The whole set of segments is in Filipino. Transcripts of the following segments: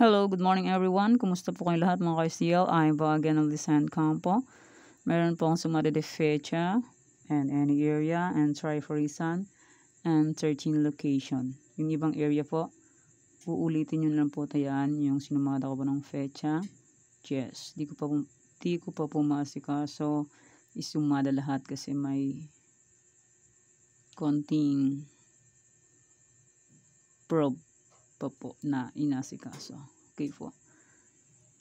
Hello, good morning everyone. Kumusta po kayong lahat mga ka-STL? I'm po again of Lisan Campo. Meron po akong sumada de fecha and any area and try for reason and 13 location. Yung ibang area po, uulitin nyo lang po tayaan yung sinumada ko po ng fecha. Yes, di ko pa po maasikaso isumada lahat kasi may konting probe pa po na inasikaso. Okay po.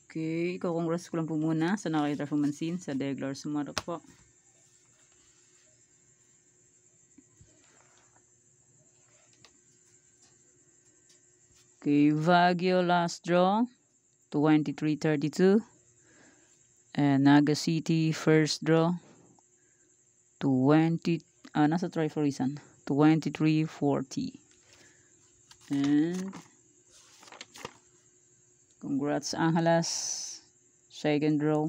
Okay, congrats ko lang po muna sa nakita fumansin sa Deglar Sumarok po. Okay, Baguio last draw 2332 and Naga City first draw 20 nasa try for reason 2340 and congrats Angeles second draw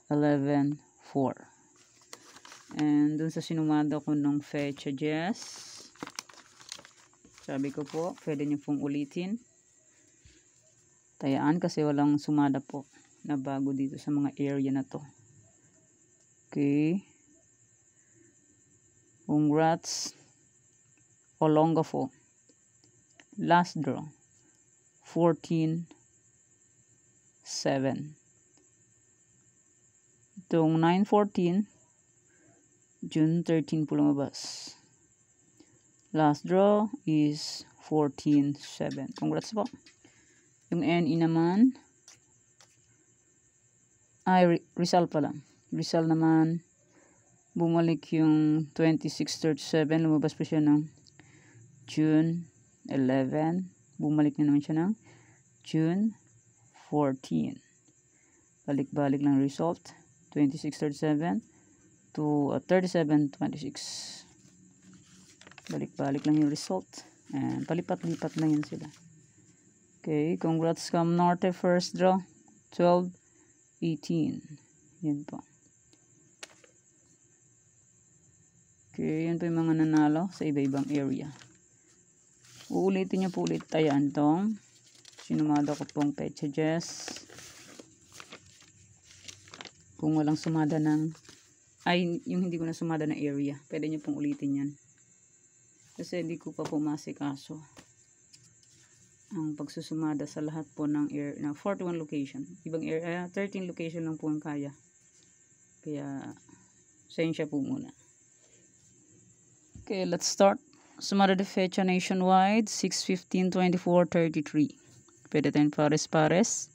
11-4 and dun sa sinumada ko ng fecha Jess, sabi ko po pwede nyo pong ulitin tayaan kasi walang sumada po na bago dito sa mga area na to. Okay, congrats Olongapo last draw 14-7. Itong 9-14 June 13 po lumabas. Last draw is 14-7. Congrats po. Yung NE naman ay Rizal pa lang. Rizal naman bumalik yung 26-37. Lumabas pa siya ng June 11. Bumalik na naman siya ng June 14. Balik-balik lang result. 26-37 to 37-26. Balik-balik lang yung result. And palipat-lipat lang yun sila. Okay, congrats Cam Norte first draw 12-18. Yan po. Okay, yan po yung mga nanalo sa iba-ibang area. Uulitin nyo po ulit tayaan tong sinumada ko pong pecha Jess. Kung walang sumada ng yung hindi ko na sumada na area, pwede nyo pong ulitin yan. Kasi hindi ko pa po masikaso ang pagsusumada sa lahat po ng 41 location. Ibang area, 13 location lang po ang kaya. Kaya, sensya po muna. Okay, let's start. Sumada de fecha nationwide, 6-15-24-33. Pwede tayong pares-pares,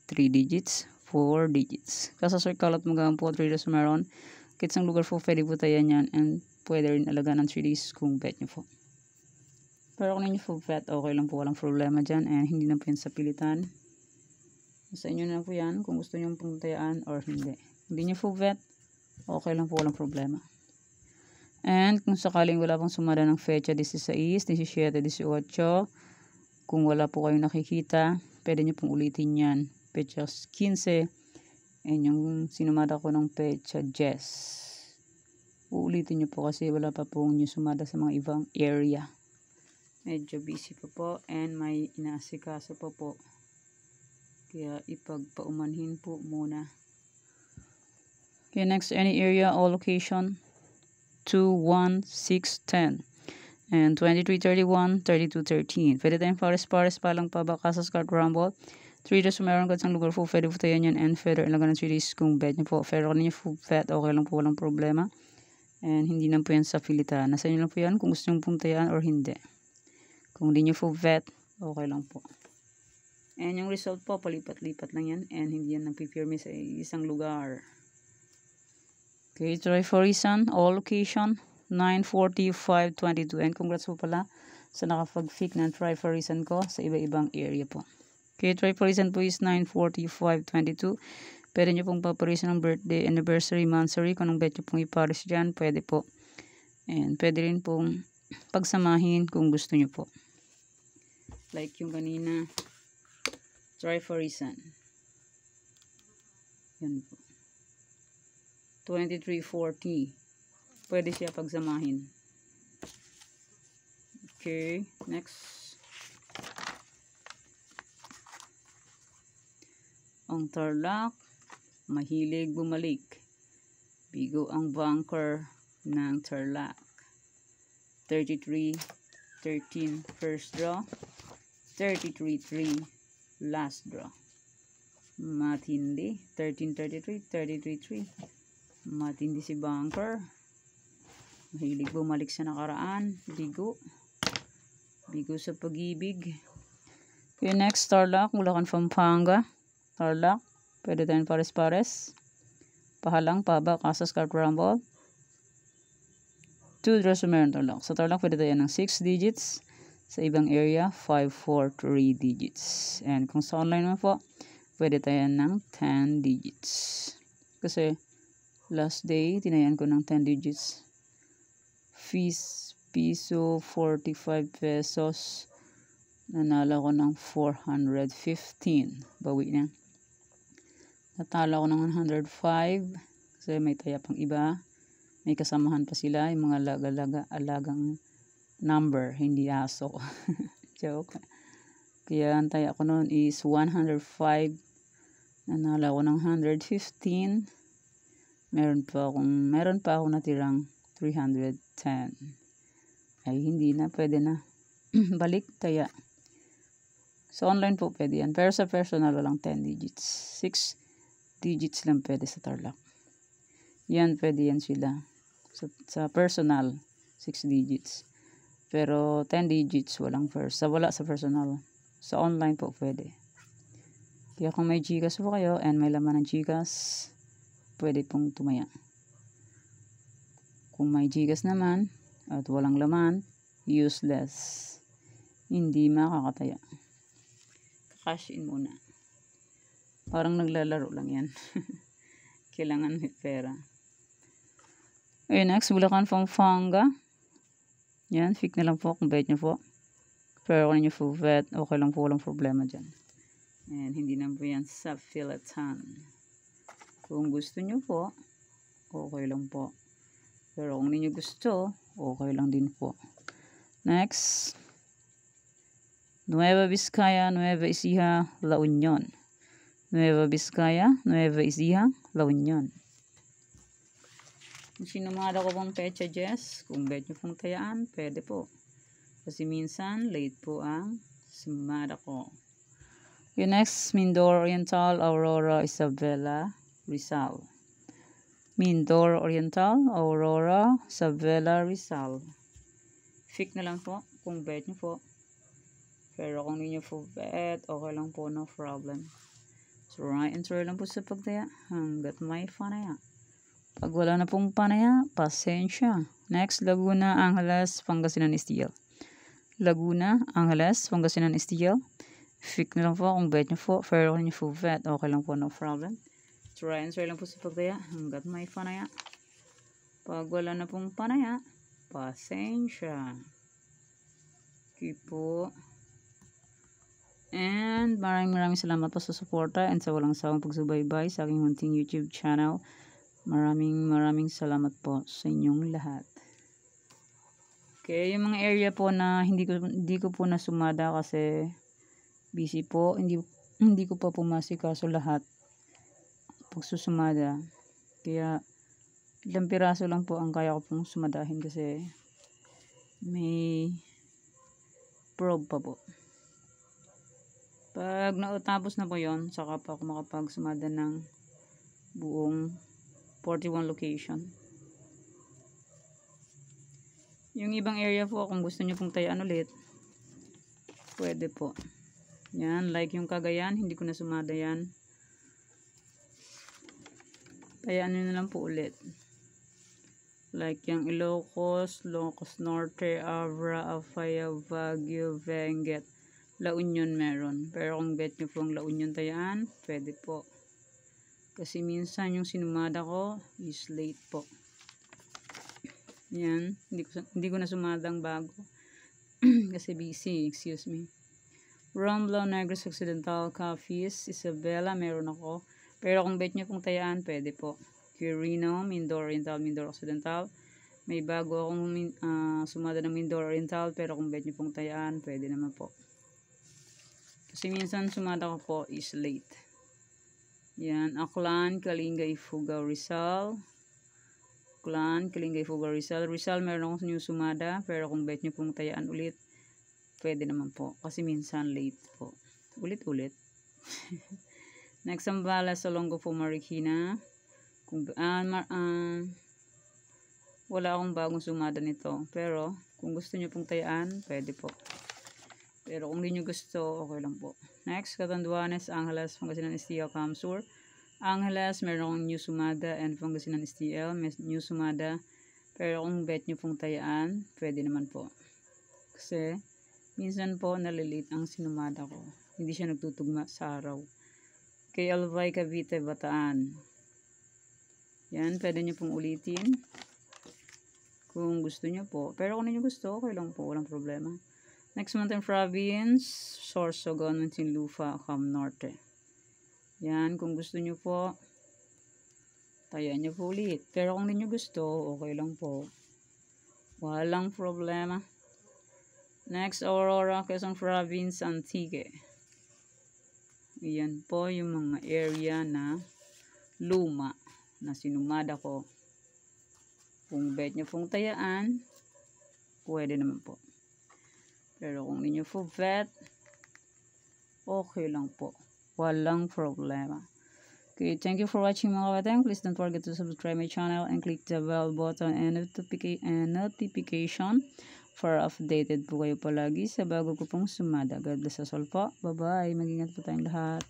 3 digits, 4 digits. Kasasirkalat mo gaan po 3 days meron. Kitsang lugar po pwede po tayo yan and pwede rin alaga ng 3 days kung bet nyo po. Pero kung ninyo po bet, okay lang po, walang problema dyan and hindi na po yan sa pilitan. Sa inyo na po yan kung gusto nyo pong tayaan or hindi. Hindi nyo po bet, okay lang po, walang problema. And kung sakaling wala pong sumada ng fecha 16, 17, 18, kung wala po kayong nakikita, pwede nyo pong ulitin yan. Pecha 15 and yung sinumada ko ng pecha Jess. Uulitin nyo po kasi wala pa pong nyo sumada sa mga ibang area. Medyo busy po and may inaasikaso po. Kaya ipagpaumanhin po muna. Okay, next any area all location 2, 1, 6, 10 and 23, 31, 32, 13. Pwede tayong pares-pares palang pabakasas card rumble. 3 days meron ka sa lugar po, pwede po tayo yan and feather ilagan ng 3 days kung bet nyo po. Feather ninyo po bet, okay lang po, walang problema. And hindi na po yan sa pilitan. Nasa inyo lang po yan kung gusto nyo pong tayaan or hindi. Kung hindi nyo po bet, okay lang po. And yung result po, palipat-lipat lang yan and hindi yan nagpipirme sa isang lugar. Okay, try for reason, all location, 9-45-22. And congrats po pala sa nakapag-pick ng try for reason ko sa iba-ibang area po. Okay, try for reason po is 9-45-22. Pwede nyo pong paparisan ng birthday, anniversary, monthsary. Kung anong bet nyo pong iparis dyan, pwede po. And pwede rin pong pagsamahin kung gusto nyo po. Like yung kanina, try for reason. Yan po. 2340. Pwede siya pagsamahin. Okay, next. ang Tarlac, mahilig bumalik. Bigo ang bunker ng Tarlac. 33-13 first draw. 33-3 last draw. Matindi. 13-33, 33-3. Matindi si bunker. Mahilig bumalik sa nakaraan. Bigo. Bigo sa pag-ibig. Okay, next, Tarlac, Bulacan, Pampanga. Tarlac, pwede tayong pares-pares. Pahalang, paba, kasas, card rumble. 2 draws meron Tarlac. Sa Tarlac, pwede tayo ng 6 digits. Sa ibang area, 5, 4, 3 digits. And kung sa online mo po, pwede tayo ng 10 digits. Kasi, last day, tinayan ko ng 10 digits. Fees, piso, 45 pesos. Nanalo ko ng 415. Bawi na. Natalo ko ng 105. Kasi may taya pang iba. May kasamahan pa sila. Yung mga alagang number. Hindi aso. Joke. Kaya ang taya ko noon is 105. Nanalo ko ng 115. Meron pa ako natirang 310. Ay, hindi na. Pwede na. Balik taya. So, online po pwede yan. Pero sa personal, walang 10 digits. 6 digits lang pwede sa Tarlac. Yan, pwede yan sila. Sa personal, 6 digits. Pero 10 digits, wala sa personal. Sa online po pwede. Kaya kung may Gcash po kayo and may laman ng Gcash, pwede pong tumaya. Kung may Gcash naman at walang laman, useless. Hindi makakataya. Cash in muna. Parang naglalaro lang yan. Kailangan may pera. Okay, next, Bulacan, Pampanga. Yan, fake na lang po kung bet nyo po. Pero kung nyo po bet, okay lang po, walang problema dyan. And hindi na po yan sa Philatan. Kung gusto nyo po, okay lang po. Pero kung ninyo gusto, okay lang din po. Next, Nueva Vizcaya, Nueva Ecija, La Union. Nueva Vizcaya, Nueva Ecija, La Union. Kung sinumada ko pong pecha, Jess, kung bet nyo pong tayaan, pwede po. Kasi minsan, late po ang sumada ko. Okay, next, Mindoro Oriental, Aurora, Isabela, Rizal. Mindoro Oriental, Aurora, Isabela, Rizal. Fake na lang po kung bet nyo po. Pero kung hindi nyo po bet, okay lang po, no problem. So, right and try lang po sa pagtaya hanggat may panaya. Pag wala na pong panaya, pasensya. Next, Laguna, Angeles, Pangasinan, Steel. Laguna, Angeles, Pangasinan, Steel. Fake na lang po kung bet nyo po. Pero kung nyo po bet, okay lang po, no problem. Try and try lang po sa pagtaya hanggat may panaya. Pag wala na pong panaya, pasensya. Okay po. And maraming salamat po sa suporta and sa walang sawang pagsubaybay sa aking munting YouTube channel. Maraming salamat po sa inyong lahat. Okay, yung mga area po na hindi ko po nasumada kasi busy po, hindi ko pa pumasikaso lahat pagsusumada. Kaya ilang piraso lang po ang kaya ko pong sumadahin kasi may probe pa po. Pag natapos na po yon, saka pa ako makapagsumada ng buong 41 location. Yung ibang area po, kung gusto nyo pong tayaan ulit, pwede po. Yan, like yung Cagayan, hindi ko na sumada yan. Tayaan nyo na lang po ulit. Like yung Ilocos, Ilocos Norte, Abra, Afaya, Baguio, Benguet, La Union meron. Pero kung bet nyo pong La Union tayaan, pwede po. Kasi minsan yung sinumada ko is late po. Yan. Hindi ko na sumadang bago. Kasi busy. Excuse me. Romblon, Negros Occidental, Capiz, Isabela, meron ako. Pero kung bet nyo pong tayaan, pwede po. Quirino, Mindoro Oriental, Mindoro Occidental. May bago akong sumada ng Mindoro Oriental. Pero kung bet nyo pong tayaan, pwede naman po. Kasi minsan sumada ko po is late. Yan, Aklan, Kalinga, Ifugao, Rizal. Aklan, Kalinga, Ifugao, Rizal. Rizal, meron akong new sumada, pero kung bet nyo pong tayaan ulit, pwede naman po. Kasi minsan late po. Ulit-ulit. Next, Zambales, Olongo po, Marikina. Kung, wala akong bagong sumada nito. Pero, kung gusto nyo pong tayaan, pwede po. Pero kung hindi nyo gusto, okay lang po. Next, Catanduanes, Angeles, Pangasinan, STL, Camsur. Angeles, meron akong new sumada, and Pangasinan, STL, may new sumada. Pero kung bet nyo pong tayaan, pwede naman po. Kasi, minsan po nalilate ang sinumada ko. Hindi siya nagtutugma sa araw. Kay Albay, Cavite, Bataan. Yan, pwede nyo pong ulitin. Kung gusto nyo po. Pero kung hindi nyo gusto, okay lang po. Walang problema. Next, Mountain Province, Sorsogon, Muntinlupa, Cam Norte. Yan, kung gusto nyo po, tayaan nyo po ulit. Pero kung hindi nyo gusto, okay lang po. Walang problema. Next, Aurora, Quezon Province, Antique. Yan po yung mga area na luma na sinumada ko. Kung bet nyo pong tayaan, pwede naman po. Pero kung hindi nyo po bet, okay lang po. Walang problema. Okay, thank you for watching mga kapateng. Please don't forget to subscribe my channel and click the bell button and notification for updated po kayo palagi sa bago ko pong sumada. God bless us all po. Bye-bye. Mag-ingat po tayong lahat.